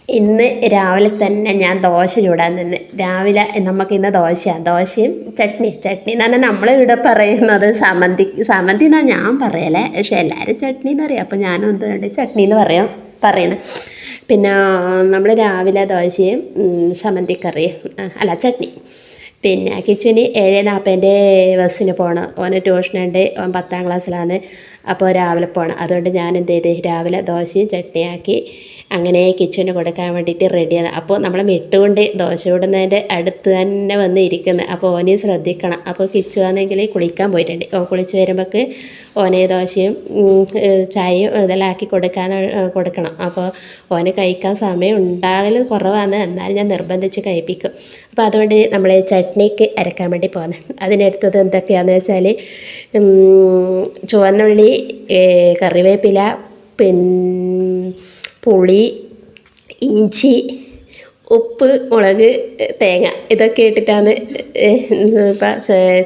ഇന്ന് രാവിലെ തന്നെ ഞാൻ ദോശ ചൂടാൻ നിന്ന്. രാവിലെ നമുക്കിന്ന് ദോശയും ചട്നി എന്ന് പറഞ്ഞാൽ നമ്മൾ ഇവിടെ പറയുന്നത് സമന്തി എന്നാണ് ഞാൻ പറയലേ, പക്ഷെ എല്ലാവരും ചട്നി എന്ന് പറയും. അപ്പോൾ ഞാനും എന്തുകൊണ്ട് ചട്നി എന്ന് പറയുന്നത്. പിന്നെ നമ്മൾ രാവിലെ ദോശയും സമന്തിക്കറിയും അല്ല ചട്നി. പിന്നെ കിച്ചുവിന് 7:40 ബസ്സിന് പോകണം. ഓന് ട്യൂഷനുണ്ട്, ഓൻ 10ാം ക്ലാസ്സിലാണ്. അപ്പോൾ രാവിലെ പോകണം. അതുകൊണ്ട് ഞാൻ എന്ത് ചെയ്ത് രാവിലെ ദോശയും ചട്നിയാക്കി അങ്ങനെ കിച്ചുവിന് കൊടുക്കാൻ വേണ്ടിയിട്ട് റെഡിയാണ്. അപ്പോൾ നമ്മൾ മിട്ടുകൊണ്ട് ദോശ ചൂടുന്നതിൻ്റെ അടുത്ത് തന്നെ വന്ന് ഇരിക്കുന്നത്. അപ്പോൾ ഓനെ ശ്രദ്ധിക്കണം. അപ്പോൾ കിച്ചു ആണെങ്കിൽ കുളിക്കാൻ പോയിട്ടുണ്ട്. കുളിച്ച് വരുമ്പോൾക്ക് ഓനെ ദോശയും ചായയും ഇതെല്ലാം ആക്കി കൊടുക്കണം. അപ്പോൾ ഓന് കഴിക്കാൻ സമയം ഉണ്ടാകൽ കുറവാണ്, എന്നാലും ഞാൻ നിർബന്ധിച്ച് കഴിപ്പിക്കും. അപ്പോൾ അതുകൊണ്ട് നമ്മൾ ചട്നിക്ക് അരക്കാൻ വേണ്ടി പോകുന്നത്. അതിനെടുത്തത് എന്തൊക്കെയാണെന്ന് വെച്ചാൽ ചുവന്നുള്ളി, കറിവേപ്പില, പുളി, ഇഞ്ചി, ഉപ്പ്, മുളക്, തേങ്ങ ഇതൊക്കെ ഇട്ടിട്ടാണ്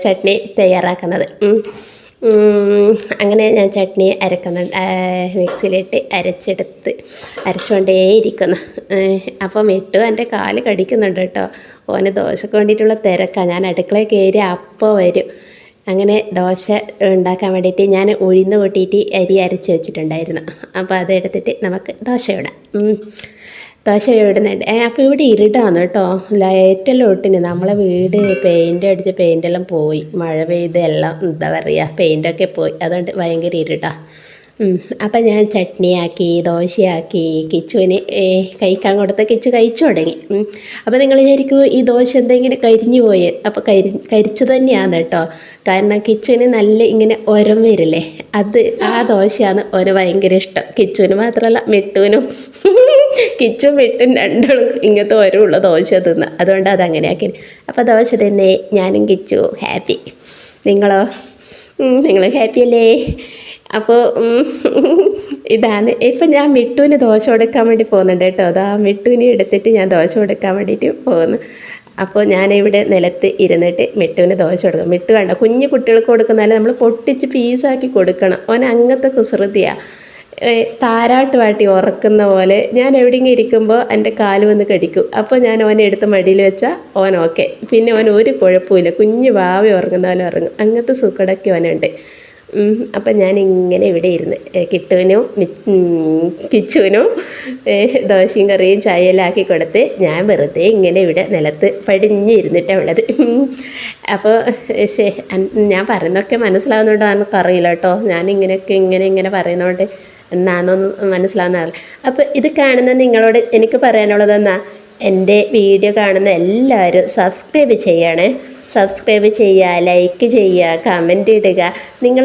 ചട്നി തയ്യാറാക്കുന്നത്. അങ്ങനെ ഞാൻ ചട്നി മിക്സിയിലിട്ട് അരച്ചുകൊണ്ടേയിരിക്കുന്നു. അപ്പോൾ മിട്ടു എൻ്റെ കാല് കടിക്കുന്നുണ്ട് കേട്ടോ. ഓന് ദോശക്ക് വേണ്ടിയിട്ടുള്ള തിരക്കാണ്. ഞാൻ അടുക്കളയിൽ കയറി അപ്പോൾ വരും. അങ്ങനെ ദോശ ഉണ്ടാക്കാൻ വേണ്ടിയിട്ട് ഞാൻ ഉഴുന്ന് കൂട്ടിയിട്ട് അരി അരച്ച് വെച്ചിട്ടുണ്ടായിരുന്നു. അപ്പോൾ അതെടുത്തിട്ട് നമുക്ക് ദോശ ഇടുന്നുണ്ട്. അപ്പോൾ ഇവിടെ ഇരുടാണ് കേട്ടോ. ലൈറ്റെല്ലാം ഇട്ടിന്. നമ്മളെ വീട് പെയിൻ്റ് പെയിൻ്റെല്ലാം പോയി, മഴ പെയ്ത് എല്ലാം എന്താ പറയുക പെയിൻ്റൊക്കെ പോയി. അതുകൊണ്ട് ഭയങ്കര ഇരുടാണ്. അപ്പം ഞാൻ ചട്നിയാക്കി ദോശയാക്കി കിച്ചുവിന് കഴിക്കാൻ കൊടുത്ത് കിച്ചു കഴിച്ചു തുടങ്ങി. അപ്പോൾ നിങ്ങൾ വിചാരിക്കും ഈ ദോശ എന്തെങ്കിലും കരിഞ്ഞു പോയി. അപ്പോൾ കരിച്ചു തന്നെയാണ് കേട്ടോ. കാരണം കിച്ചുവിന് നല്ല ഇങ്ങനെ ഒരം വരില്ലേ, ആ ദോശയാണ് ഓന് ഭയങ്കര ഇഷ്ടം. കിച്ചുവിന് മാത്രമല്ല മിട്ടുവിനും. കിച്ചും മിട്ടും രണ്ടാളും ഇങ്ങനത്തെ ഒരമുള്ള ദോശ തിന്നുക. അതുകൊണ്ട് അതങ്ങനെയാക്കി. അപ്പോൾ ദോശ തന്നെ ഞാനും കിച്ചു ഹാപ്പി. നിങ്ങളോ? നിങ്ങൾ ഹാപ്പി അല്ലേ? അപ്പോൾ ഇതാണ്. ഇപ്പം ഞാൻ മിട്ടുവിന് ദോശ കൊടുക്കാൻ വേണ്ടി പോകുന്നുണ്ട് കേട്ടോ. അതാ മിട്ടുവിനെ എടുത്തിട്ട് ഞാൻ ദോശ കൊടുക്കാൻ വേണ്ടിയിട്ട് പോകുന്നു. അപ്പോൾ ഞാനിവിടെ നിലത്ത് ഇരുന്നിട്ട് മിട്ടുവിന് ദോശ കൊടുക്കും. മിട്ടു കണ്ടോ, കുഞ്ഞു കുട്ടികൾക്ക് കൊടുക്കുന്നാലും നമ്മൾ പൊട്ടിച്ച് പീസാക്കി കൊടുക്കണം. ഓൻ അങ്ങനത്തെ കുസൃതിയാണ്. താരാട്ട് വാട്ടി ഉറക്കുന്ന പോലെ ഞാൻ എവിടെയെങ്കിലും ഇരിക്കുമ്പോൾ എൻ്റെ കാല് വന്ന് കടിക്കും. അപ്പോൾ ഞാൻ ഓനെ എടുത്ത് മടിയിൽ വെച്ചാൽ ഓൻ ഓക്കെ. പിന്നെ ഓൻ ഒരു കുഴപ്പമില്ല, കുഞ്ഞു ഭാവി ഉറങ്ങുന്ന പോലെ ഉറങ്ങും. അങ്ങനത്തെ സുഖടക്കി ഓനുണ്ട്. അപ്പം ഞാനിങ്ങനെ ഇവിടെ ഇരുന്ന് കിച്ചുവിനും ദോശയും കറിയും ചായയെല്ലാം ആക്കി കൊടുത്ത് ഞാൻ വെറുതെ ഇങ്ങനെ ഇവിടെ നിലത്ത് പടിഞ്ഞിരുന്നിട്ടാണ് ഉള്ളത്. അപ്പോൾ ഞാൻ പറയുന്നതൊക്കെ മനസ്സിലാവുന്നുണ്ടോ നമുക്കറിയില്ല കേട്ടോ. ഞാനിങ്ങനെയൊക്കെ ഇങ്ങനെ പറയുന്നതുകൊണ്ട് എന്നാന്നൊന്നും മനസ്സിലാവുന്നതല്ല. അപ്പോൾ ഇത് കാണുന്ന നിങ്ങളോട് എനിക്ക് പറയാനുള്ളതെന്നാ, എൻ്റെ വീഡിയോ കാണുന്ന എല്ലാവരും സബ്സ്ക്രൈബ് ചെയ്യണേ. സബ്സ്ക്രൈബ് ചെയ്യുക, ലൈക്ക് ചെയ്യുക, കമൻ്റ് ഇടുക. നിങ്ങൾ